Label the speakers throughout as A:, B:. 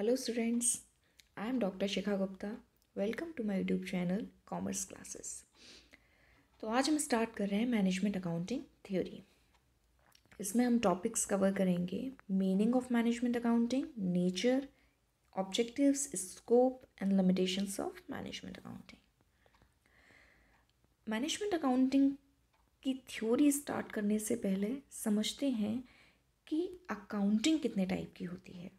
A: Hello students, I am Dr. Shikha Gupta. Welcome to my YouTube channel Commerce Classes. तो आज हम start कर रहे हैं मैनेजमेंट अकाउंटिंग थ्योरी। इसमें हम टॉपिक्स कवर करेंगे meaning of management accounting, nature, objectives, scope and limitations of management accounting. Management accounting की थ्योरी स्टार्ट करने से पहले समझते हैं कि अकाउंटिंग कितने टाइप की होती है।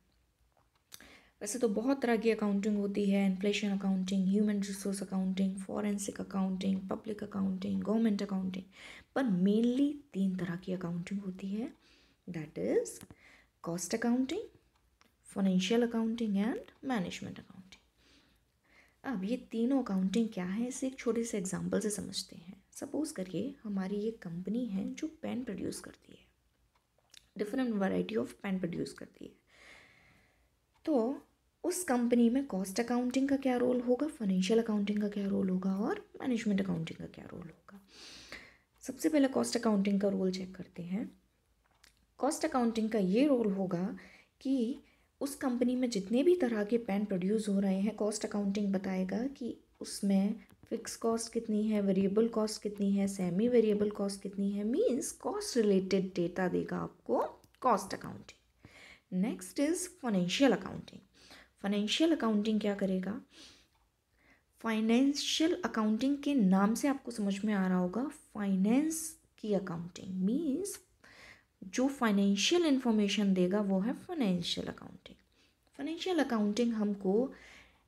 A: वैसे तो बहुत तरह की अकाउंटिंग होती है, inflation accounting, human resource accounting, forensic accounting, public accounting, government accounting, पर मेनली 3 तरह की अकाउंटिंग होती है, that is cost accounting, financial accounting and management accounting. अब ये तीनों अकाउंटिंग क्या है, इसे एक छोटे से एग्जाम्पल से समझते हैं। सपोज़ करिए हमारी एक कंपनी है जो पेन प्रोड्यूस करती है, different variety of pen produce करती है। तो उस कंपनी में कॉस्ट अकाउंटिंग का क्या रोल होगा, फाइनेंशियल अकाउंटिंग का क्या रोल होगा और मैनेजमेंट अकाउंटिंग का क्या रोल होगा। सबसे पहले कॉस्ट अकाउंटिंग का रोल चेक करते हैं। कॉस्ट अकाउंटिंग का ये रोल होगा कि उस कंपनी में जितने भी तरह के पेन प्रोड्यूस हो रहे हैं, कॉस्ट अकाउंटिंग बताएगा कि उसमें फिक्स कॉस्ट कितनी है, वेरिएबल कॉस्ट कितनी है, सेमी वेरिएबल कॉस्ट कितनी है, मीन्स कॉस्ट रिलेटेड डेटा देगा आपको cost accounting. Next is financial accounting. Financial accounting क्या करेगा, फाइनेंशियल अकाउंटिंग के नाम से आपको समझ में आ रहा होगा, फाइनेंस की अकाउंटिंग मीन्स जो फाइनेंशियल इंफॉर्मेशन देगा वो है फाइनेंशियल अकाउंटिंग। फाइनेंशियल अकाउंटिंग हमको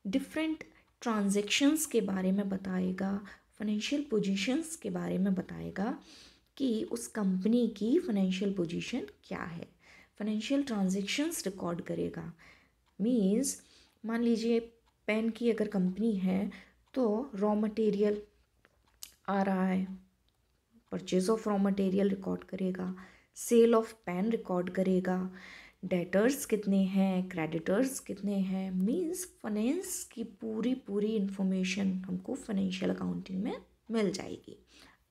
A: डिफरेंट ट्रांजैक्शंस के बारे में बताएगा, फाइनेंशियल पोजीशंस के बारे में बताएगा कि उस कंपनी की फाइनेंशियल पोजीशन क्या है। फाइनेंशियल ट्रांजैक्शंस रिकॉर्ड करेगा, मीन्स मान लीजिए पेन की अगर कंपनी है तो रॉ मटेरियल आ रहा है, purchase of raw material record करेगा, सेल ऑफ पेन रिकॉर्ड करेगा, डेटर्स कितने हैं, क्रेडिटर्स कितने हैं, मीन्स फाइनेंस की पूरी इंफॉर्मेशन हमको फाइनेंशियल अकाउंटिंग में मिल जाएगी।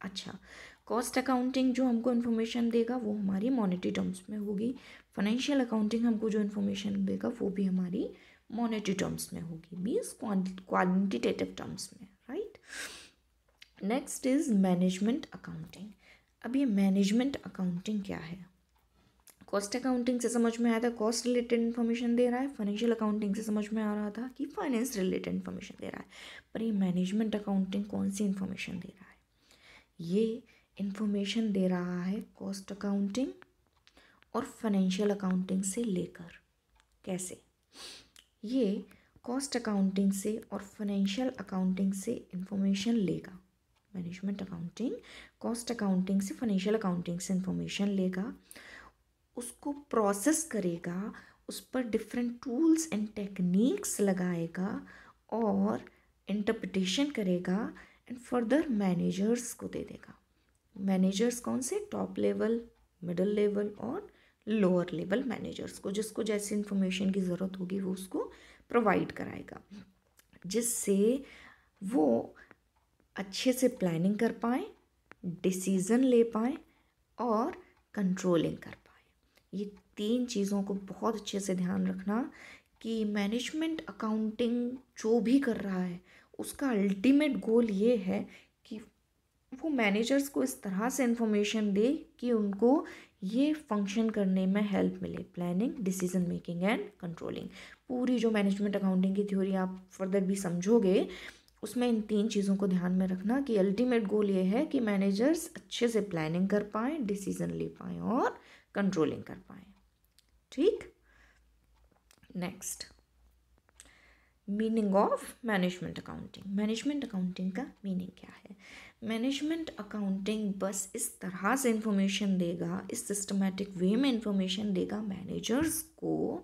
A: अच्छा, कॉस्ट अकाउंटिंग जो हमको इन्फॉर्मेशन देगा वो हमारी मॉनेटरी टर्म्स में होगी, फाइनेंशियल अकाउंटिंग हमको जो इन्फॉर्मेशन देगा वो भी हमारी मॉनेटरी टर्म्स में होगी, मीन्स क्वांटिटेटिव टर्म्स में, right. Next is management accounting. अब ये मैनेजमेंट अकाउंटिंग क्या है, कॉस्ट अकाउंटिंग से समझ में आया था कॉस्ट रिलेटेड इन्फॉर्मेशन दे रहा है, फाइनेंशियल अकाउंटिंग से समझ में आ रहा था कि फाइनेंस रिलेटेड इन्फॉर्मेशन दे रहा है, पर ये मैनेजमेंट अकाउंटिंग कौन सी इन्फॉर्मेशन दे रहा है, ये इन्फॉर्मेशन दे रहा है कॉस्ट अकाउंटिंग और फाइनेंशियल अकाउंटिंग से लेकर। कैसे, ये कॉस्ट अकाउंटिंग से और फाइनेंशियल अकाउंटिंग से इन्फॉर्मेशन लेगा, मैनेजमेंट अकाउंटिंग कॉस्ट अकाउंटिंग से फाइनेंशियल अकाउंटिंग से इन्फॉर्मेशन लेगा, उसको प्रोसेस करेगा, उस पर डिफरेंट टूल्स एंड टेक्निक्स लगाएगा और इंटरप्रिटेशन करेगा एंड फर्दर मैनेजर्स को दे देगा। मैनेजर्स कौन से, टॉप लेवल, मिडिल लेवल और लोअर लेवल मैनेजर्स को, जिसको जैसी इन्फॉर्मेशन की ज़रूरत होगी वो उसको प्रोवाइड कराएगा, जिससे वो अच्छे से प्लानिंग कर पाएँ, डिसीज़न ले पाएँ और कंट्रोलिंग कर पाएँ। ये 3 चीज़ों को बहुत अच्छे से ध्यान रखना कि मैनेजमेंट अकाउंटिंग जो भी कर रहा है उसका अल्टीमेट गोल ये है कि वो मैनेजर्स को इस तरह से इन्फॉर्मेशन दे कि उनको ये फंक्शन करने में हेल्प मिले, planning, decision making and controlling. पूरी जो मैनेजमेंट अकाउंटिंग की थ्योरी आप फर्दर भी समझोगे उसमें इन 3 चीज़ों को ध्यान में रखना कि अल्टीमेट गोल ये है कि मैनेजर्स अच्छे से प्लानिंग कर पाएँ, डिसीजन ले पाएँ और कंट्रोलिंग कर पाएँ, ठीक। Next, meaning of management accounting. Management accounting का मीनिंग क्या है, मैनेजमेंट अकाउंटिंग बस इस तरह से इंफॉर्मेशन देगा, इस सिस्टमेटिक वे में इंफॉर्मेशन देगा, मैनेजर्स को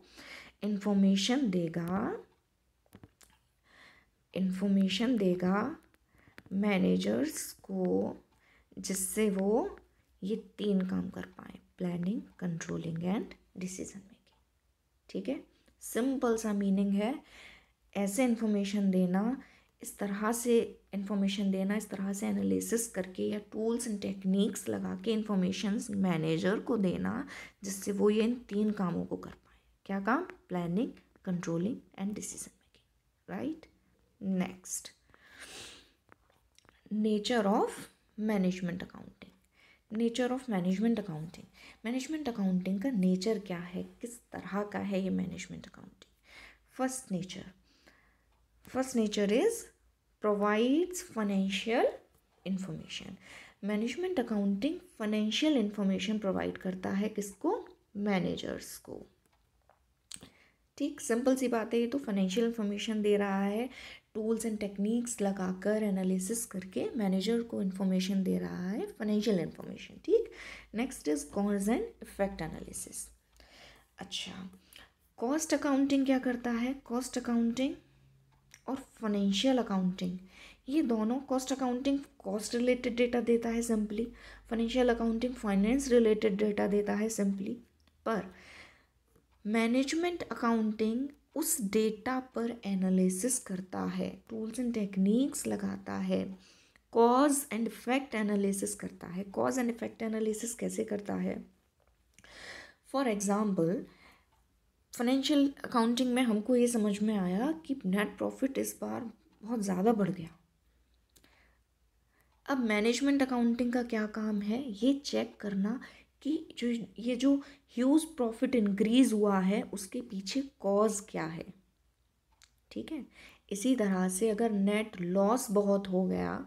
A: इंफॉर्मेशन देगा मैनेजर्स को, जिससे वो ये 3 काम कर पाए, planning, controlling and decision making, ठीक है। सिंपल सा मीनिंग है, ऐसे इन्फॉर्मेशन देना, इस तरह से इन्फॉर्मेशन देना, इस तरह से एनालिसिस करके या टूल्स एंड टेक्निक्स लगा के इन्फॉर्मेशन मैनेजर को देना, जिससे वो ये इन 3 कामों को कर पाए। क्या काम, planning, controlling and decision making, right? Next, nature of management accounting. Nature of management accounting, management accounting का नेचर क्या है, किस तरह का है ये management accounting? First nature is provides financial information. Management accounting financial information provide करता है किसको? मैनेजर्स को। ठीक, सिंपल सी बात है, ये तो फाइनेंशियल इंफॉर्मेशन दे रहा है, टूल्स एंड टेक्निक्स लगाकर एनालिसिस करके मैनेजर को इन्फॉर्मेशन दे रहा है, फाइनेंशियल इंफॉर्मेशन। ठीक, next is cause and effect analysis. अच्छा, कॉस्ट अकाउंटिंग क्या करता है? कॉस्ट अकाउंटिंग और फाइनेंशियल अकाउंटिंग, ये दोनों, cost accounting cost related data देता है simply, financial accounting finance related data देता है सिंपली, पर मैनेजमेंट अकाउंटिंग उस डेटा पर एनालिसिस करता है, टूल्स एंड टेक्निक्स लगाता है, कॉज एंड इफेक्ट एनालिसिस करता है। कॉज एंड इफेक्ट एनालिसिस कैसे करता है? फॉर एग्जाम्पल, फाइनेंशियल अकाउंटिंग में हमको ये समझ में आया कि नेट प्रॉफिट इस बार बहुत ज़्यादा बढ़ गया। अब मैनेजमेंट अकाउंटिंग का क्या काम है? ये चेक करना कि ये जो ह्यूज प्रॉफिट इंक्रीज हुआ है उसके पीछे कॉज क्या है। ठीक है, इसी तरह से अगर नेट लॉस बहुत हो गया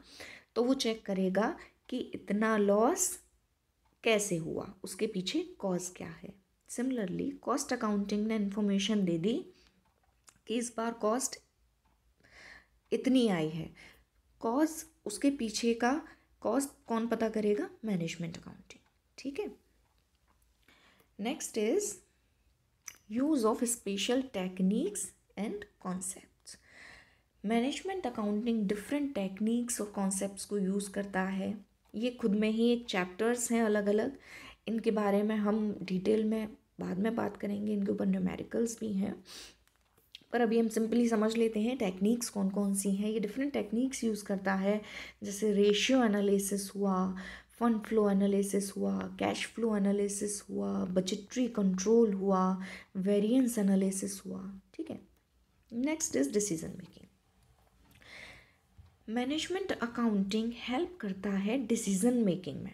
A: तो वो चेक करेगा कि इतना लॉस कैसे हुआ, उसके पीछे कॉज क्या है। सिमिलरली कॉस्ट अकाउंटिंग ने इन्फॉर्मेशन दे दी कि इस बार कॉस्ट इतनी आई है, कॉज, उसके पीछे का कॉज कौन पता करेगा? Management accounting. ठीक है, next is use of special techniques and concepts. Management accounting different techniques और कॉन्सेप्ट्स को यूज़ करता है। ये खुद में ही एक चैप्टर्स हैं अलग अलग, इनके बारे में हम डिटेल में बाद में बात करेंगे, इनके ऊपर न्यूमेरिकल्स भी हैं, पर अभी हम सिंपली समझ लेते हैं टेक्निक्स कौन कौन सी हैं। ये डिफरेंट टेक्निक्स यूज़ करता है, जैसे रेशियो एनालिसिस हुआ, फंड फ्लो एनालिसिस हुआ, कैश फ्लो एनालिसिस हुआ, बजटरी कंट्रोल हुआ, वेरिएंस एनालिसिस हुआ। ठीक है, next is decision making. Management accounting help करता है डिसीजन मेकिंग में।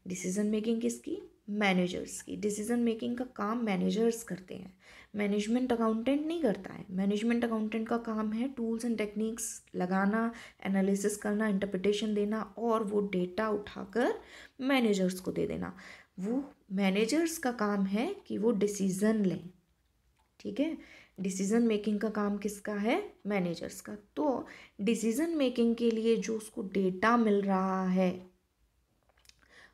A: डिसीजन मेकिंग किसकी? मैनेजर्स की। डिसीजन मेकिंग का काम मैनेजर्स करते हैं, मैनेजमेंट अकाउंटेंट नहीं करता है। मैनेजमेंट अकाउंटेंट का काम है टूल्स एंड टेक्निक्स लगाना, एनालिसिस करना, इंटरप्रिटेशन देना और वो डेटा उठाकर मैनेजर्स को दे देना। वो मैनेजर्स का काम है कि वो डिसीजन लें। ठीक है, डिसीजन मेकिंग का काम किसका है? मैनेजर्स का। तो डिसीजन मेकिंग के लिए जो उसको डेटा मिल रहा है,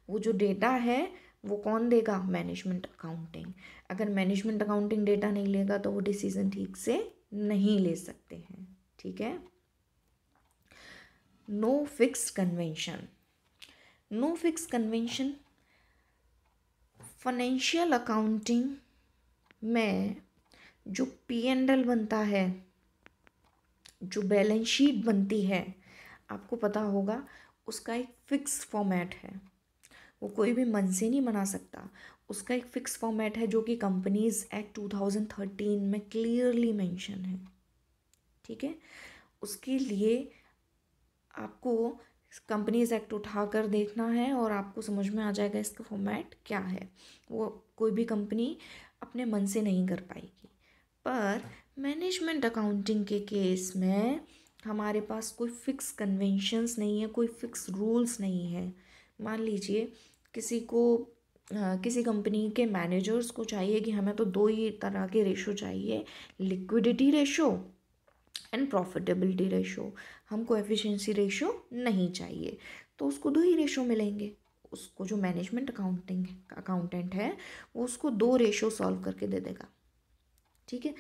A: वो जो डेटा है वो कौन देगा? Management accounting. अगर मैनेजमेंट अकाउंटिंग डेटा नहीं लेगा तो वो डिसीजन ठीक से नहीं ले सकते हैं। ठीक है, no fixed convention. No fixed convention financial accounting में जो P&L बनता है, जो बैलेंस शीट बनती है, आपको पता होगा उसका एक फिक्स फॉर्मेट है, वो कोई भी मन से नहीं बना सकता। उसका एक फिक्स फॉर्मेट है जो कि कंपनीज एक्ट 2013 में क्लियरली मेंशन है। ठीक है, उसके लिए आपको कंपनीज एक्ट उठाकर देखना है और आपको समझ में आ जाएगा इसका फॉर्मेट क्या है। वो कोई भी कंपनी अपने मन से नहीं कर पाएगी। पर मैनेजमेंट अकाउंटिंग के केस में हमारे पास कोई फिक्स कन्वेंशंस नहीं है, कोई फिक्स रूल्स नहीं है। मान लीजिए किसी कंपनी के मैनेजर्स को चाहिए कि हमें तो 2 ही तरह के रेशो चाहिए, liquidity ratio and profitability ratio, हमको एफिशिएंसी रेशो नहीं चाहिए, तो उसको 2 ही रेशो मिलेंगे। उसको जो मैनेजमेंट अकाउंटेंट है वो उसको 2 रेशो सॉल्व करके दे देगा। ठीक है,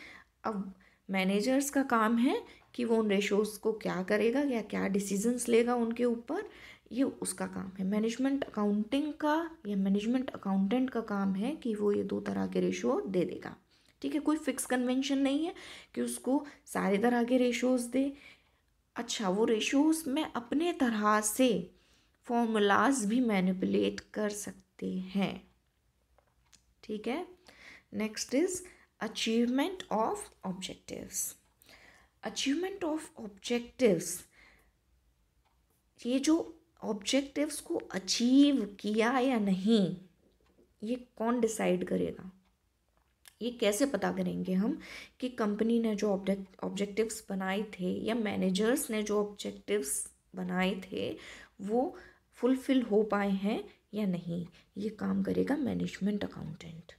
A: अब मैनेजर्स का काम है कि वो उन रेशोज़ को क्या करेगा या क्या डिसीजंस लेगा उनके ऊपर, ये उसका काम है। मैनेजमेंट अकाउंटिंग का या मैनेजमेंट अकाउंटेंट का काम है कि वो ये 2 तरह के रेशो दे देगा। ठीक है, कोई फिक्स कन्वेंशन नहीं है कि उसको सारे तरह के रेशोज़ दे। अच्छा, वो रेशोज़ में अपने तरह से फॉर्मूलाज भी मैनिपुलेट कर सकते हैं। ठीक है, next is achievement of objectives. Achievement of objectives, ये जो ऑब्जेक्टिव्स को अचीव किया या नहीं, ये कौन डिसाइड करेगा? ये कैसे पता करेंगे हम कि कंपनी ने जो ऑब्जेक्टिव्स बनाए थे या मैनेजर्स ने जो ऑब्जेक्टिव्स बनाए थे वो फुलफिल हो पाए हैं या नहीं? ये काम करेगा मैनेजमेंट अकाउंटेंट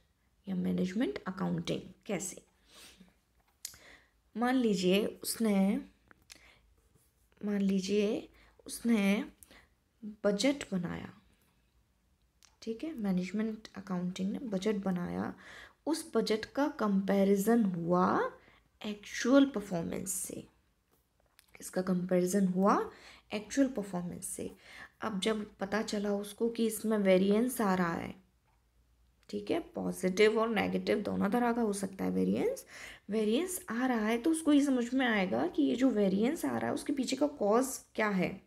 A: या मैनेजमेंट अकाउंटिंग। कैसे? मान लीजिए उसने बजट बनाया, ठीक है, मैनेजमेंट अकाउंटिंग ने बजट बनाया, उस बजट का कंपैरिजन हुआ एक्चुअल परफॉर्मेंस से। इसका कंपैरिजन हुआ एक्चुअल परफॉर्मेंस से। अब जब पता चला उसको कि इसमें वेरिएंस आ रहा है, ठीक है, पॉजिटिव और नेगेटिव दोनों तरह का हो सकता है वेरिएंस आ रहा है, तो उसको ये समझ में आएगा कि ये जो वेरिएंस आ रहा है उसके पीछे का कॉज क्या है,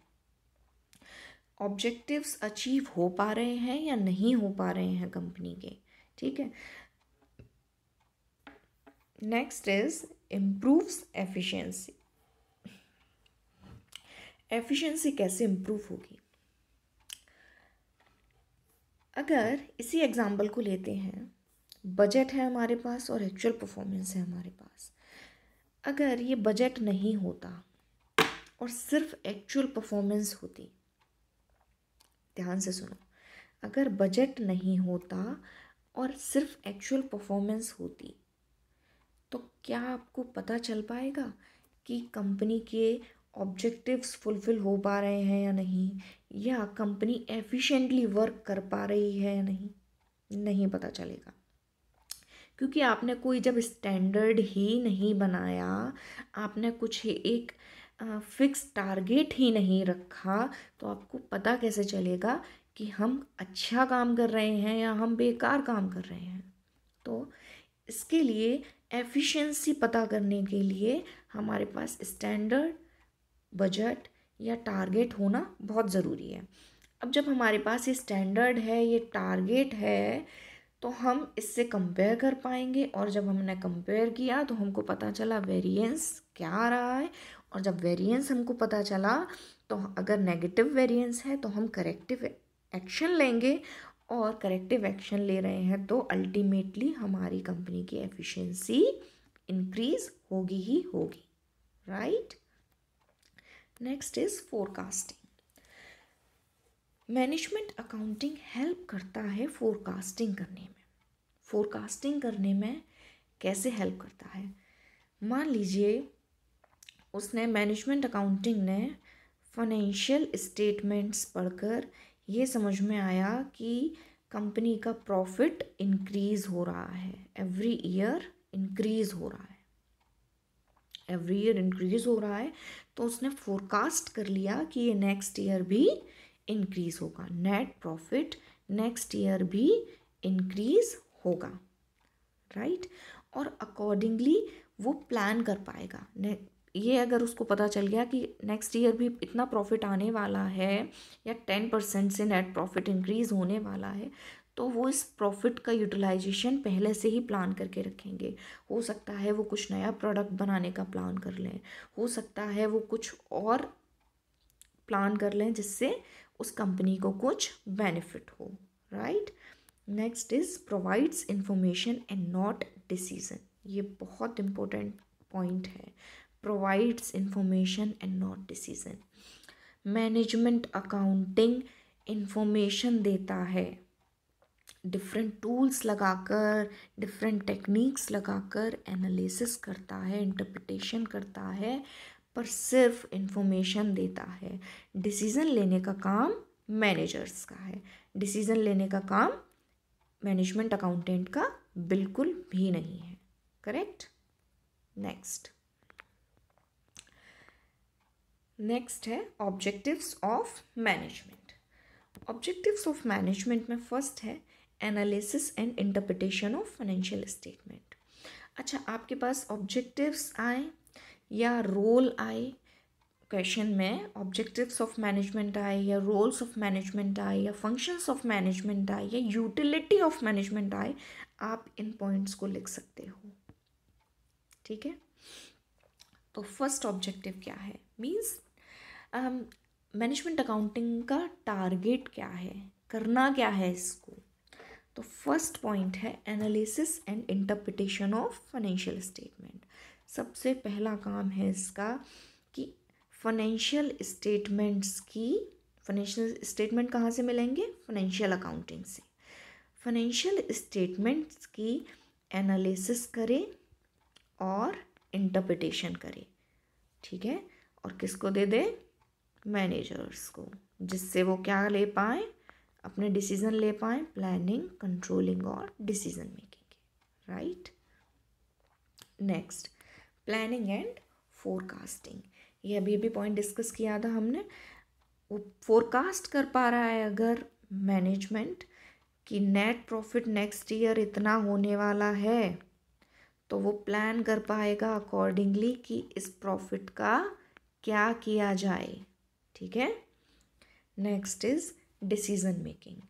A: ऑब्जेक्टिव्स अचीव हो पा रहे हैं या नहीं हो पा रहे हैं कंपनी के, ठीक है। Next is improves efficiency. Efficiency कैसे इम्प्रूव होगी? अगर इसी एग्जाम्पल को लेते हैं, बजट है हमारे पास और एक्चुअल परफॉर्मेंस है हमारे पास। अगर ये बजट नहीं होता और सिर्फ एक्चुअल परफॉर्मेंस होती, ध्यान से सुनो, अगर बजट नहीं होता और सिर्फ एक्चुअल परफॉर्मेंस होती तो क्या आपको पता चल पाएगा कि कंपनी के ऑब्जेक्टिव्स फुलफिल हो पा रहे हैं या नहीं, या कंपनी एफिशिएंटली वर्क कर पा रही है या नहीं? नहीं पता चलेगा, क्योंकि आपने कोई जब स्टैंडर्ड ही नहीं बनाया, आपने कुछ एक फिक्स टारगेट ही नहीं रखा, तो आपको पता कैसे चलेगा कि हम अच्छा काम कर रहे हैं या हम बेकार काम कर रहे हैं? तो इसके लिए एफिशिएंसी पता करने के लिए हमारे पास स्टैंडर्ड, बजट या टारगेट होना बहुत ज़रूरी है। अब जब हमारे पास ये स्टैंडर्ड है, ये टारगेट है, तो हम इससे कंपेयर कर पाएंगे, और जब हमने कंपेयर किया तो हमको पता चला वेरिएंस क्या आ रहा है, और जब वेरिएंस हमको पता चला तो अगर नेगेटिव वेरिएंस है तो हम करेक्टिव एक्शन लेंगे, और करेक्टिव एक्शन ले रहे हैं तो अल्टीमेटली हमारी कंपनी की एफिशिएंसी इंक्रीज होगी ही होगी, right. Next is forecasting. Management accounting help करता है फोरकास्टिंग करने में। फोरकास्टिंग करने में कैसे हेल्प करता है? मान लीजिए उसने मैनेजमेंट अकाउंटिंग ने फाइनेंशियल स्टेटमेंट्स पढ़कर ये समझ में आया कि कंपनी का प्रॉफिट इंक्रीज़ हो रहा है, एवरी ईयर इंक्रीज़ हो रहा है, एवरी ईयर इंक्रीज़ हो रहा है, तो उसने फोरकास्ट कर लिया कि ये नेक्स्ट ईयर भी इंक्रीज़ होगा, नेट प्रॉफिट नेक्स्ट ईयर भी इंक्रीज़ होगा, राइट। और अकॉर्डिंगली वो प्लान कर पाएगा। ये अगर उसको पता चल गया कि नेक्स्ट ईयर भी इतना प्रॉफिट आने वाला है या 10% से नेट प्रॉफिट इंक्रीज़ होने वाला है, तो वो इस प्रॉफिट का यूटिलाइजेशन पहले से ही प्लान करके रखेंगे। हो सकता है वो कुछ नया प्रोडक्ट बनाने का प्लान कर लें, हो सकता है वो कुछ और प्लान कर लें जिससे उस कंपनी को कुछ बेनिफिट हो, right. Next is provides information and not decision. ये बहुत इंपॉर्टेंट पॉइंट है, provides information and not decision. Management accounting information देता है, डिफरेंट टूल्स लगाकर, डिफरेंट टेक्निक्स लगाकर एनालिसिस करता है, इंटरप्रिटेशन करता है, पर सिर्फ इंफॉर्मेशन देता है। डिसीज़न लेने का काम मैनेजर्स का है, डिसीज़न लेने का काम मैनेजमेंट अकाउंटेंट का बिल्कुल भी नहीं है, करेक्ट। नेक्स्ट है objectives of management. Objectives of management में फर्स्ट है analysis and interpretation of financial statement. अच्छा, आपके पास ऑब्जेक्टिव्स आए या रोल आए, क्वेश्चन में ऑब्जेक्टिव्स ऑफ मैनेजमेंट आए या रोल्स ऑफ मैनेजमेंट आए या फंक्शंस ऑफ मैनेजमेंट आए या यूटिलिटी ऑफ मैनेजमेंट आए, आप इन पॉइंट्स को लिख सकते हो, ठीक है। तो फर्स्ट ऑब्जेक्टिव क्या है, मीन्स मैनेजमेंट अकाउंटिंग का टारगेट क्या है, करना क्या है इसको। तो फर्स्ट पॉइंट है analysis and interpretation of financial statement. सबसे पहला काम है इसका कि फाइनेंशियल स्टेटमेंट कहाँ से मिलेंगे, फाइनेंशियल अकाउंटिंग से। फाइनेंशियल स्टेटमेंट्स की एनालिसिस करें और इंटरप्रिटेशन करें, ठीक है। और किसको दे दे, मैनेजर्स को, जिससे वो क्या ले पाएँ, अपने डिसीजन ले पाएँ, प्लानिंग, कंट्रोलिंग और डिसीजन मेकिंग के, right. Next, planning and forecasting. ये अभी पॉइंट डिस्कस किया था हमने। वो फोरकास्ट कर पा रहा है अगर मैनेजमेंट कि नेट प्रॉफिट नेक्स्ट ईयर इतना होने वाला है, तो वो प्लान कर पाएगा अकॉर्डिंगली कि इस प्रॉफिट का क्या किया जाए, ठीक है। Next is decision making.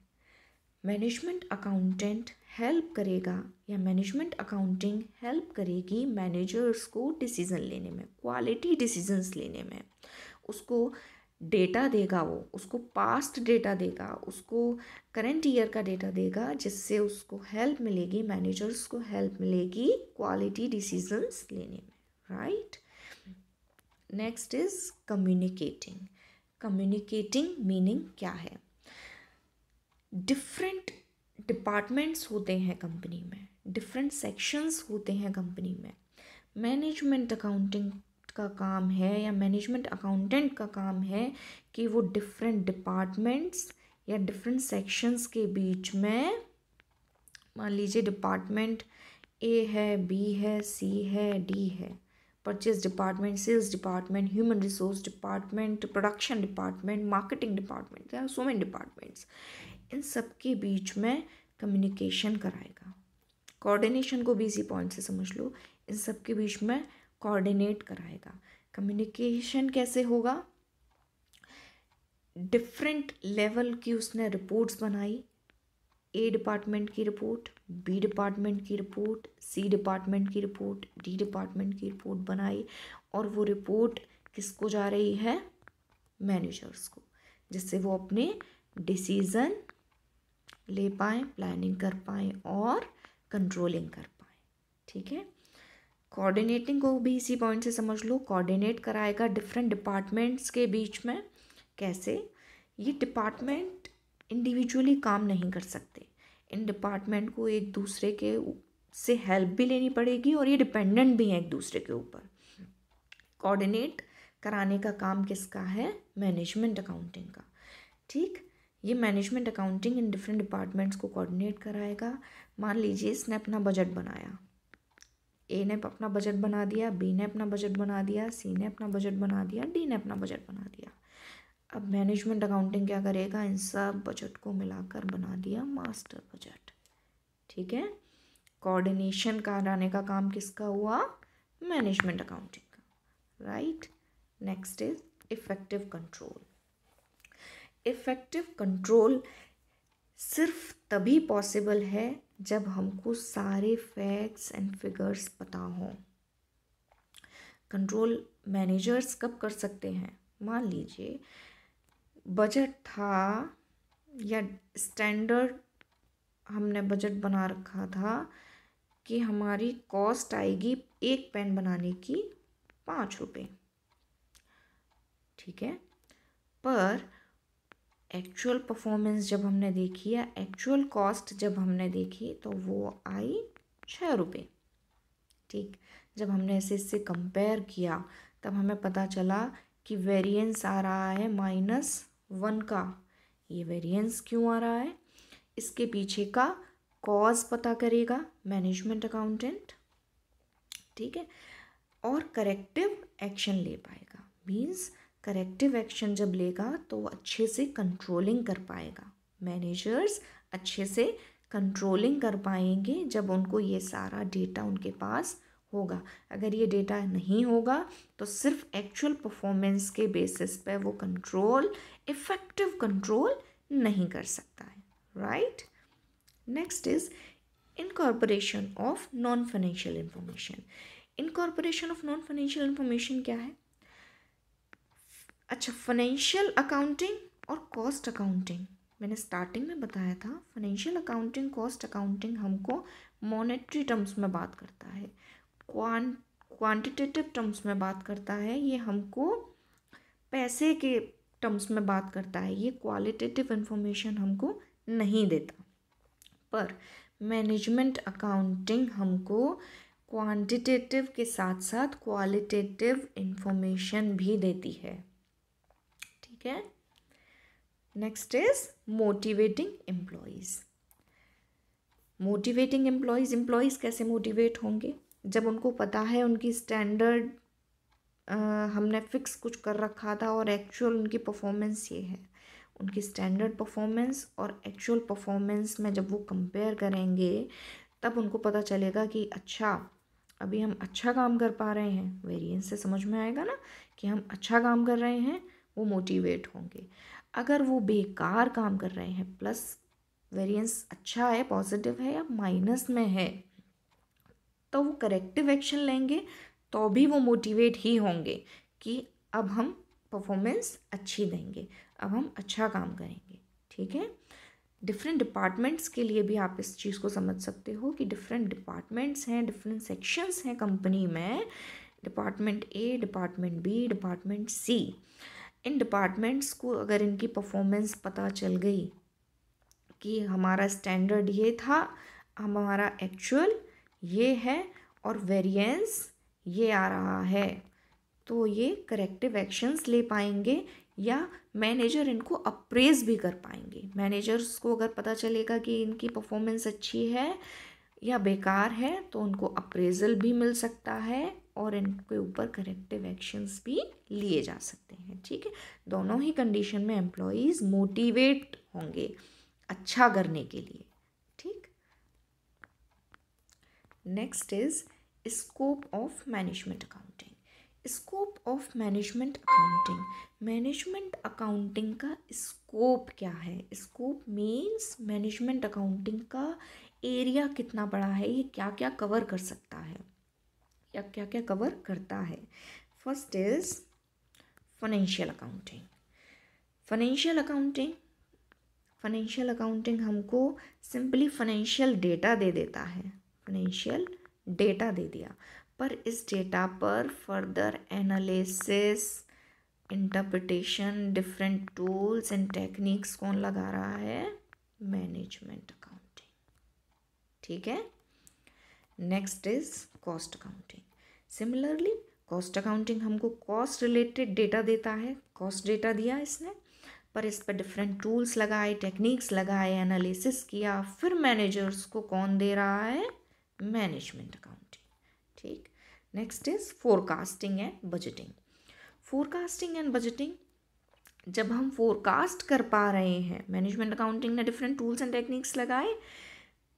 A: Management accountant help करेगा या मैनेजमेंट अकाउंटिंग हेल्प करेगी मैनेजर्स को डिसीजन लेने में, क्वालिटी डिसीजंस लेने में। उसको डेटा देगा, वो उसको पास्ट डेटा देगा, उसको करंट ईयर का डेटा देगा, जिससे उसको हेल्प मिलेगी, मैनेजर्स को हेल्प मिलेगी क्वालिटी डिसीजंस लेने में, right. Next is communicating. Communicating meaning क्या है, डिफरेंट डिपार्टमेंट्स होते हैं कंपनी में, डिफरेंट सेक्शंस होते हैं कंपनी में। मैनेजमेंट अकाउंटिंग का काम है या मैनेजमेंट अकाउंटेंट का काम है कि वो डिफरेंट डिपार्टमेंट्स या डिफरेंट सेक्शंस के बीच में, मान लीजिए डिपार्टमेंट ए है, बी है, सी है, डी है, purchase department, sales department, human resource department, production department, marketing department, या सो मेनी डिपार्टमेंट्स, इन सब के बीच में कम्युनिकेशन कराएगा। कोऑर्डिनेशन को भी इसी पॉइंट से समझ लो, इन सब के बीच में कोऑर्डिनेट कराएगा। कम्युनिकेशन कैसे होगा, डिफरेंट लेवल की उसने रिपोर्ट्स बनाई, ए डिपार्टमेंट की रिपोर्ट, बी डिपार्टमेंट की रिपोर्ट, सी डिपार्टमेंट की रिपोर्ट, डी डिपार्टमेंट की रिपोर्ट बनाई, और वो रिपोर्ट किसको जा रही है, मैनेजर्स को, जिससे वो अपने डिसीज़न ले पाएँ, प्लानिंग कर पाएँ और कंट्रोलिंग कर पाएँ, ठीक है। कोऑर्डिनेटिंग को भी इसी पॉइंट से समझ लो, कोऑर्डिनेट कराएगा डिफरेंट डिपार्टमेंट्स के बीच में। कैसे, ये डिपार्टमेंट इंडिविजुअली काम नहीं कर सकते, इन डिपार्टमेंट को एक दूसरे के से हेल्प भी लेनी पड़ेगी और ये डिपेंडेंट भी हैं एक दूसरे के ऊपर। कोऑर्डिनेट कराने का काम किसका है, मैनेजमेंट अकाउंटिंग का, ठीक। ये management accounting in different departments को कोऑर्डिनेट कराएगा। मान लीजिए इसने अपना बजट बनाया, ए ने अपना बजट बना दिया, बी ने अपना बजट बना दिया, सी ने अपना बजट बना दिया, डी ने अपना बजट बना दिया। अब मैनेजमेंट अकाउंटिंग क्या करेगा, इन सब बजट को मिलाकर बना दिया मास्टर बजट, ठीक है। कोऑर्डिनेशन कराने का काम किसका हुआ, मैनेजमेंट अकाउंटिंग का, right. Next is effective control. Effective control सिर्फ तभी पॉसिबल है जब हमको सारे फैक्ट्स एंड फिगर्स पता हों। कंट्रोल मैनेजर्स कब कर सकते हैं, मान लीजिए बजट था या स्टैंडर्ड हमने बजट बना रखा था कि हमारी कॉस्ट आएगी एक पेन बनाने की 5 रुपये, ठीक है। पर एक्चुअल परफॉर्मेंस जब हमने देखी या एक्चुअल कॉस्ट जब हमने देखी तो वो आई 6 रुपये, ठीक। जब हमने ऐसे इससे कंपेयर किया तब हमें पता चला कि वेरिएंस आ रहा है -1 का। ये वेरिएंस क्यों आ रहा है, इसके पीछे का कॉज पता करेगा मैनेजमेंट अकाउंटेंट, ठीक है, और करेक्टिव एक्शन ले पाएगा। मीन्स करेक्टिव एक्शन जब लेगा तो वो अच्छे से कंट्रोलिंग कर पाएगा, मैनेजर्स अच्छे से कंट्रोलिंग कर पाएंगे जब उनको ये सारा डेटा उनके पास होगा। अगर ये डेटा नहीं होगा तो सिर्फ एक्चुअल परफॉर्मेंस के बेसिस पे वो कंट्रोल, इफेक्टिव कंट्रोल नहीं कर सकता है, right. Next is incorporation of non financial information. Incorporation of non financial information क्या है? अच्छा, फाइनेंशियल अकाउंटिंग और कॉस्ट अकाउंटिंग मैंने स्टार्टिंग में बताया था। फाइनेंशियल अकाउंटिंग, कॉस्ट अकाउंटिंग हमको मॉनेटरी टर्म्स में बात करता है, क्वांटिटेटिव टर्म्स में बात करता है, ये हमको पैसे के टर्म्स में बात करता है, ये क्वालिटेटिव इंफॉर्मेशन हमको नहीं देता। पर मैनेजमेंट अकाउंटिंग हमको क्वांटिटेटिव के साथ साथ क्वालिटेटिव इंफॉर्मेशन भी देती है, ठीक है। Next is motivating employees. Motivating employees कैसे मोटिवेट होंगे? जब उनको पता है उनकी स्टैंडर्ड हमने फिक्स कुछ कर रखा था और एक्चुअल उनकी परफॉर्मेंस ये है, उनकी स्टैंडर्ड परफॉर्मेंस और एक्चुअल परफॉर्मेंस में जब वो कंपेयर करेंगे तब उनको पता चलेगा कि अच्छा अभी हम अच्छा काम कर पा रहे हैं, वेरिएंस से समझ में आएगा ना कि हम अच्छा काम कर रहे हैं, वो मोटिवेट होंगे। अगर वो बेकार काम कर रहे हैं, प्लस वेरिएंस अच्छा है, पॉजिटिव है या माइनस में है, तो वो करेक्टिव एक्शन लेंगे तो भी वो मोटिवेट ही होंगे कि अब हम परफॉर्मेंस अच्छी देंगे, अब हम अच्छा काम करेंगे, ठीक है। डिफरेंट डिपार्टमेंट्स के लिए भी आप इस चीज़ को समझ सकते हो कि डिफरेंट डिपार्टमेंट्स हैं, डिफरेंट सेक्शंस हैं कंपनी में, department A, department B, department C. इन डिपार्टमेंट्स को अगर इनकी परफॉर्मेंस पता चल गई कि हमारा स्टैंडर्ड ये था, हमारा एक्चुअल ये है और वेरिएंस ये आ रहा है, तो ये करेक्टिव एक्शंस ले पाएंगे या मैनेजर इनको अप्रेज भी कर पाएंगे। मैनेजर्स को अगर पता चलेगा कि इनकी परफॉर्मेंस अच्छी है या बेकार है तो उनको अप्रेजल भी मिल सकता है और इनके ऊपर करेक्टिव एक्शंस भी लिए जा सकते हैं, ठीक है। दोनों ही कंडीशन में एम्प्लॉयज़ मोटिवेट होंगे अच्छा करने के लिए, ठीक। Next is scope of management accounting. Scope of management accounting, management accounting का स्कोप क्या है? स्कोप मीन्स मैनेजमेंट अकाउंटिंग का एरिया कितना बड़ा है, ये क्या क्या कवर कर सकता है या क्या क्या कवर करता है। First is financial accounting. Financial accounting, financial accounting हमको सिंपली फाइनेंशियल डेटा दे देता है, फाइनेंशियल डेटा दे दिया, पर इस डेटा पर further analysis, interpretation, different tools and techniques कौन लगा रहा है? मैनेजमेंट अकाउंटिंग, ठीक है। Next is cost accounting. Similarly cost accounting हमको कॉस्ट रिलेटेड डेटा देता है, कॉस्ट डेटा दिया इसने, पर इस पर डिफरेंट टूल्स लगाए, टेक्निक्स लगाए, एनालिसिस किया, फिर मैनेजर्स को कौन दे रहा है? मैनेजमेंट अकाउंटिंग, ठीक। Next is forecasting and budgeting. Forecasting and budgeting, जब हम फोरकास्ट कर पा रहे हैं, मैनेजमेंट अकाउंटिंग ने डिफरेंट टूल्स एंड टेक्निक्स लगाए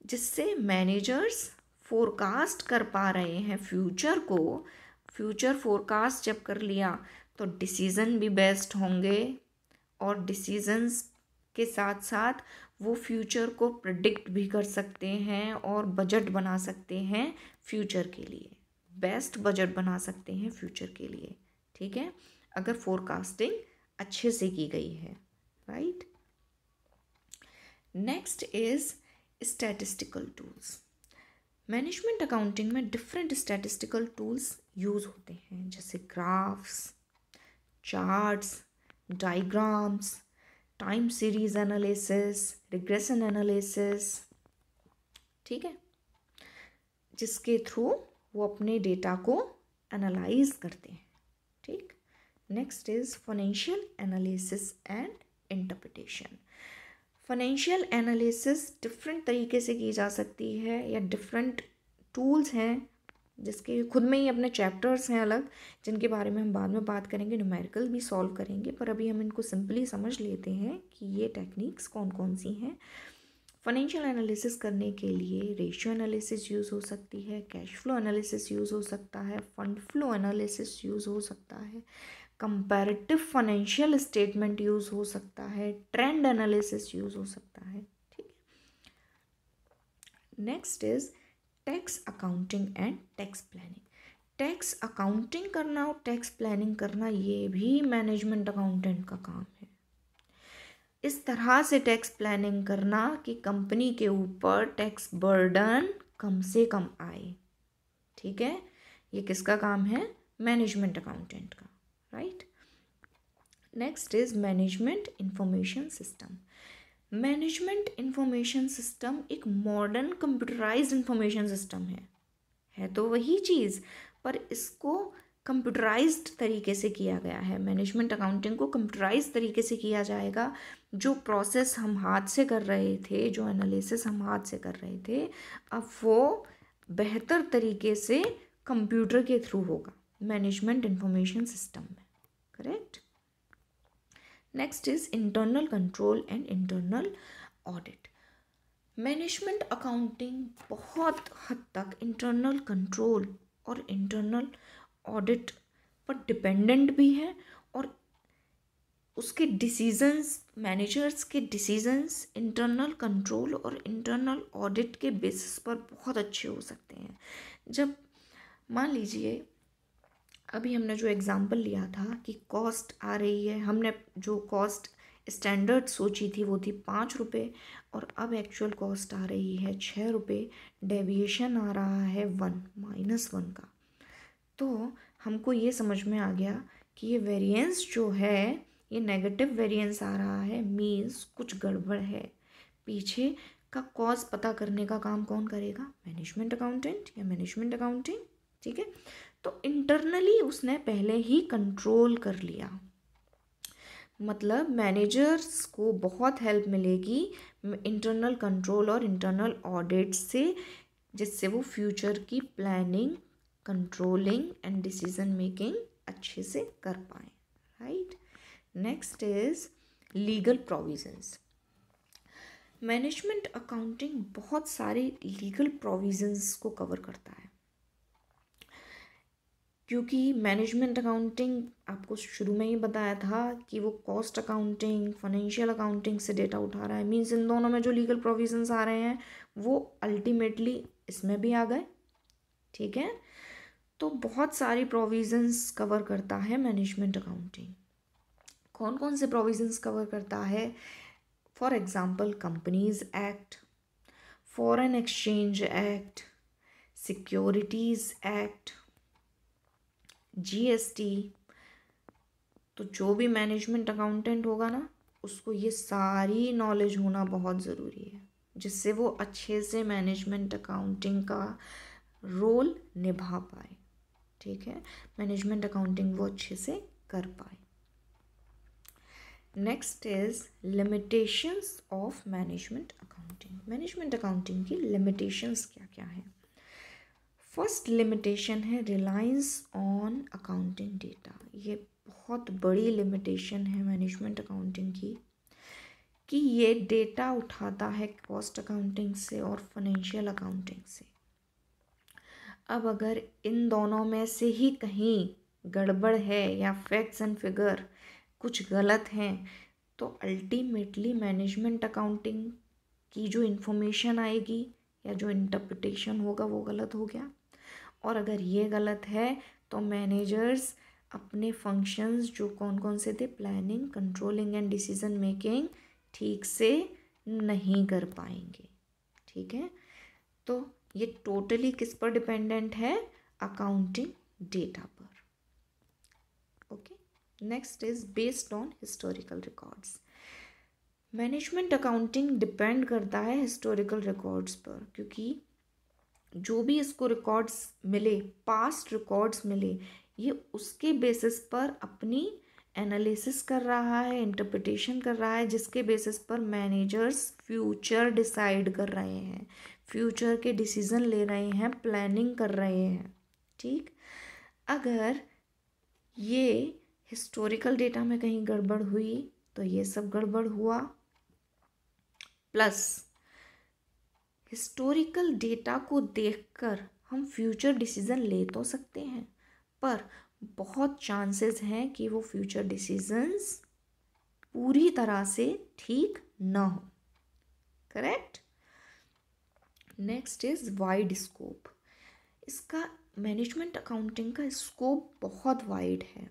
A: जिससे मैनेजर्स फोरकास्ट कर पा रहे हैं फ्यूचर को। फ्यूचर फोरकास्ट जब कर लिया तो डिसीज़न भी बेस्ट होंगे और डिसीजंस के साथ साथ वो फ्यूचर को प्रिडिक्ट भी कर सकते हैं और बजट बना सकते हैं फ्यूचर के लिए, बेस्ट बजट बना सकते हैं फ्यूचर के लिए, ठीक है, अगर फोरकास्टिंग अच्छे से की गई है, right. Next is statistical tools. Management accounting में डिफरेंट स्टैटिस्टिकल टूल्स यूज़ होते हैं, जैसे graphs, charts, diagrams, time series analysis, regression analysis, ठीक है, जिसके थ्रू वो अपने डेटा को एनालाइज करते हैं, ठीक। Next is financial analysis and interpretation. Financial analysis different तरीके से की जा सकती है या डिफरेंट टूल्स हैं जिसके खुद में ही अपने चैप्टर्स हैं अलग, जिनके बारे में हम बाद में बात करेंगे, न्यूमेरिकल भी सॉल्व करेंगे, पर अभी हम इनको सिंपली समझ लेते हैं कि ये टेक्निक्स कौन कौन सी हैं। फाइनेंशियल एनालिसिस करने के लिए रेशियो एनालिसिस यूज़ हो सकती है, कैश फ्लो एनालिसिस यूज़ हो सकता है, फंड फ्लो एनालिसिस यूज़ हो सकता है, कंपैरेटिव फाइनेंशियल स्टेटमेंट यूज़ हो सकता है, ट्रेंड एनालिसिस यूज़ हो सकता है, ठीक है। Next is tax accounting and tax planning. Tax accounting करना और टैक्स प्लानिंग करना ये भी मैनेजमेंट अकाउंटेंट का काम है। इस तरह से टैक्स प्लानिंग करना कि कंपनी के ऊपर टैक्स बर्डन कम से कम आए। ठीक है, ये किसका काम है? मैनेजमेंट अकाउंटेंट का, right. Next is management information system. Management information system एक मॉडर्न कंप्यूटराइज्ड इंफॉर्मेशन सिस्टम है तो वही चीज़, पर इसको कंप्यूटराइज्ड तरीके से किया गया है। मैनेजमेंट अकाउंटिंग को कंप्यूटराइज्ड तरीके से किया जाएगा। जो प्रोसेस हम हाथ से कर रहे थे, जो एनालिसिस हम हाथ से कर रहे थे, अब वो बेहतर तरीके से कंप्यूटर के थ्रू होगा मैनेजमेंट इंफॉर्मेशन सिस्टम में। Correct. Next is internal control and internal audit. Management accounting बहुत हद तक इंटरनल कंट्रोल और इंटरनल ऑडिट पर डिपेंडेंट भी है, और उसके डिसीजंस, मैनेजर्स के डिसीजंस इंटरनल कंट्रोल और इंटरनल ऑडिट के बेसिस पर बहुत अच्छे हो सकते हैं। जब मान लीजिए अभी हमने जो एग्जांपल लिया था कि कॉस्ट आ रही है, हमने जो कॉस्ट स्टैंडर्ड सोची थी वो थी 5 रुपये, और अब एक्चुअल कॉस्ट आ रही है 6 रुपये, डेविएशन आ रहा है -1 का। तो हमको ये समझ में आ गया कि ये वेरिएंस जो है, ये नेगेटिव वेरिएंस आ रहा है, मीन्स कुछ गड़बड़ है। पीछे का कॉज पता करने का काम कौन करेगा? मैनेजमेंट अकाउंटेंट या मैनेजमेंट अकाउंटिंग। ठीक है, तो इंटरनली उसने पहले ही कंट्रोल कर लिया। मतलब मैनेजर्स को बहुत हेल्प मिलेगी इंटरनल कंट्रोल और इंटरनल ऑडिट से, जिससे वो फ्यूचर की planning, controlling and decision making अच्छे से कर पाए, right. Next is legal provisions. Management accounting बहुत सारे लीगल प्रोविजंस को कवर करता है, क्योंकि मैनेजमेंट अकाउंटिंग आपको शुरू में ही बताया था कि वो कॉस्ट अकाउंटिंग, फाइनेंशियल अकाउंटिंग से डेटा उठा रहा है। मीन्स इन दोनों में जो लीगल प्रोविजंस आ रहे हैं वो अल्टीमेटली इसमें भी आ गए। ठीक है, तो बहुत सारी प्रोविजंस कवर करता है मैनेजमेंट अकाउंटिंग। कौन कौन से प्रोविजंस कवर करता है? For example companies act, foreign exchange act, securities act, GST. तो जो भी मैनेजमेंट अकाउंटेंट होगा ना, उसको ये सारी नॉलेज होना बहुत ज़रूरी है, जिससे वो अच्छे से मैनेजमेंट अकाउंटिंग का रोल निभा पाए। ठीक है, मैनेजमेंट अकाउंटिंग वो अच्छे से कर पाए। Next is limitations of management accounting. Management accounting की लिमिटेशंस क्या क्या है? फर्स्ट लिमिटेशन है रिलायंस ऑन अकाउंटिंग डेटा। ये बहुत बड़ी लिमिटेशन है मैनेजमेंट अकाउंटिंग की, कि ये डेटा उठाता है कॉस्ट अकाउंटिंग से और फाइनेंशियल अकाउंटिंग से। अब अगर इन दोनों में से ही कहीं गड़बड़ है या फैक्ट्स एंड फिगर कुछ गलत हैं, तो अल्टीमेटली मैनेजमेंट अकाउंटिंग की जो इन्फॉर्मेशन आएगी या जो इंटरप्रिटेशन होगा वो गलत हो गया। और अगर ये गलत है तो मैनेजर्स अपने फंक्शंस जो कौन कौन से थे, planning, controlling and decision making, ठीक से नहीं कर पाएंगे। ठीक है, तो ये टोटली किस पर डिपेंडेंट है? अकाउंटिंग डेटा पर। Okay, next is based on historical records. Management accounting depend करता है हिस्टोरिकल रिकॉर्ड्स पर, क्योंकि जो भी इसको रिकॉर्ड्स मिले, पास्ट रिकॉर्ड्स मिले, ये उसके बेसिस पर अपनी एनालिसिस कर रहा है, इंटरप्रिटेशन कर रहा है, जिसके बेसिस पर मैनेजर्स फ्यूचर डिसाइड कर रहे हैं, फ्यूचर के डिसीजन ले रहे हैं, प्लानिंग कर रहे हैं। ठीक, अगर ये हिस्टोरिकल डेटा में कहीं गड़बड़ हुई तो ये सब गड़बड़ हुआ। प्लस हिस्टोरिकल डेटा को देखकर हम फ्यूचर डिसीज़न ले तो सकते हैं, पर बहुत चांसेस हैं कि वो फ्यूचर डिसीजंस पूरी तरह से ठीक ना हो। Correct. Next is wide scope. इसका मैनेजमेंट अकाउंटिंग का स्कोप बहुत वाइड है।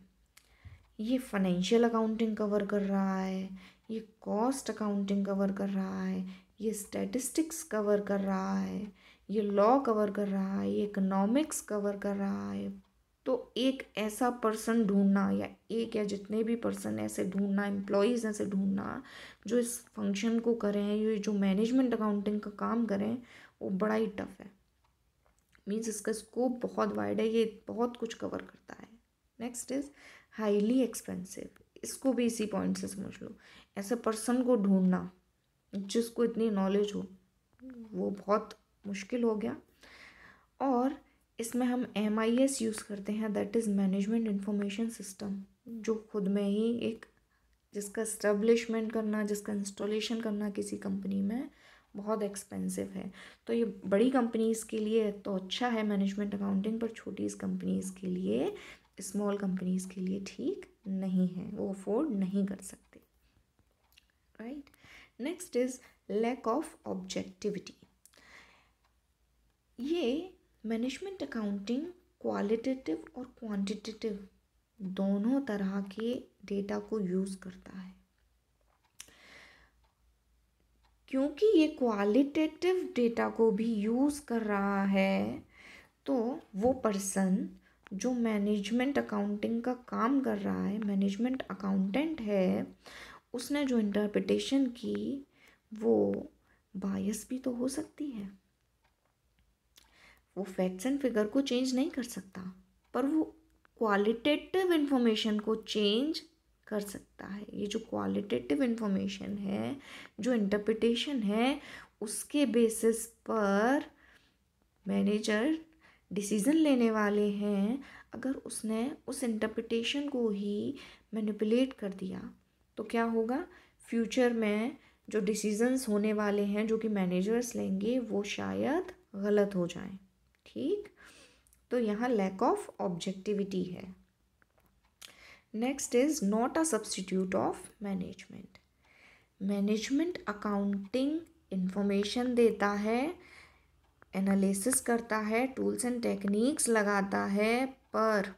A: ये फाइनेंशियल अकाउंटिंग कवर कर रहा है, ये कॉस्ट अकाउंटिंग कवर कर रहा है, ये स्टैटिस्टिक्स कवर कर रहा है, ये लॉ कवर कर रहा है, ये इकोनॉमिक्स कवर कर रहा है। तो एक ऐसा पर्सन ढूंढना, या एक या जितने भी पर्सन ऐसे ढूंढना, एम्प्लॉयज़ ऐसे ढूंढना जो इस फंक्शन को करें, ये जो मैनेजमेंट अकाउंटिंग का काम करें, वो बड़ा ही टफ है। मीन्स इसका स्कोप बहुत वाइड है, ये बहुत कुछ कवर करता है। Next is highly expensive. इसको भी इसी पॉइंट से समझ लो। ऐसे पर्सन को ढूंढना जिसको इतनी नॉलेज हो, वो बहुत मुश्किल हो गया। और इसमें हम MIS यूज़ करते हैं, that is management information system, जो खुद में ही एक, जिसका इस्टेब्लिशमेंट करना, जिसका इंस्टॉलेशन करना किसी कंपनी में बहुत एक्सपेंसिव है। तो ये बड़ी कंपनीज़ के लिए तो अच्छा है मैनेजमेंट अकाउंटिंग, पर छोटी कंपनीज़ के लिए, स्मॉल कंपनीज़ के लिए ठीक नहीं है, वो अफोर्ड नहीं कर सकते। Right. Next is lack of objectivity. ये मैनेजमेंट अकाउंटिंग क्वालिटेटिव और क्वांटिटेटिव दोनों तरह के डेटा को यूज़ करता है। क्योंकि ये क्वालिटेटिव डेटा को भी यूज़ कर रहा है, तो वो पर्सन जो मैनेजमेंट अकाउंटिंग का काम कर रहा है, मैनेजमेंट अकाउंटेंट है, उसने जो इंटरप्रिटेशन की वो बायस भी तो हो सकती है। वो फैक्ट्स एंड फिगर को चेंज नहीं कर सकता, पर वो क्वालिटेटिव इंफॉर्मेशन को चेंज कर सकता है। ये जो क्वालिटेटिव इंफॉर्मेशन है, जो इंटरप्रिटेशन है, उसके बेसिस पर मैनेजर डिसीज़न लेने वाले हैं। अगर उसने उस इंटरप्रिटेशन को ही मैनिपुलेट कर दिया तो क्या होगा, फ्यूचर में जो डिसीजंस होने वाले हैं, जो कि मैनेजर्स लेंगे, वो शायद गलत हो जाएं। ठीक, तो यहाँ लैक ऑफ ऑब्जेक्टिविटी है। Next is not a substitute of management. Management accounting information देता है, एनालिसिस करता है, टूल्स एंड टेक्निक्स लगाता है, पर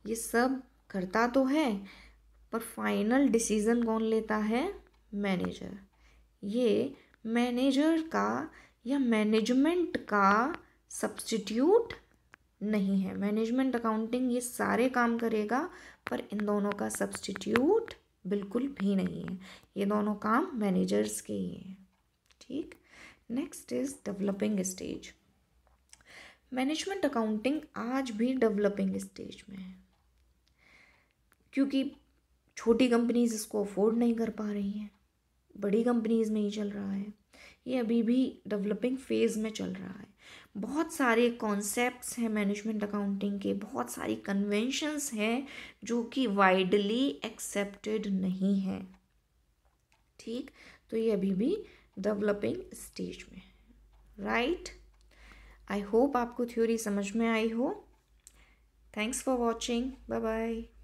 A: ये सब करता तो है, पर फाइनल डिसीज़न कौन लेता है, मैनेजर। ये मैनेजर का या मैनेजमेंट का सब्स्टिट्यूट नहीं है। मैनेजमेंट अकाउंटिंग ये सारे काम करेगा, पर इन दोनों का सब्स्टिट्यूट बिल्कुल भी नहीं है। ये दोनों काम मैनेजर्स के ही हैं। ठीक। Next is developing stage. Management accounting आज भी डेवलपिंग स्टेज में है, क्योंकि छोटी कंपनीज इसको अफोर्ड नहीं कर पा रही हैं, बड़ी कंपनीज में ही चल रहा है। ये अभी भी डेवलपिंग फेज़ में चल रहा है। बहुत सारे कॉन्सेप्ट्स हैं मैनेजमेंट अकाउंटिंग के, बहुत सारी कन्वेंशंस हैं जो कि वाइडली एक्सेप्टेड नहीं हैं। ठीक, तो ये अभी भी डेवलपिंग स्टेज में है। राइट। आई होप आपको थ्योरी समझ में आई हो। Thanks for watching. Bye bye.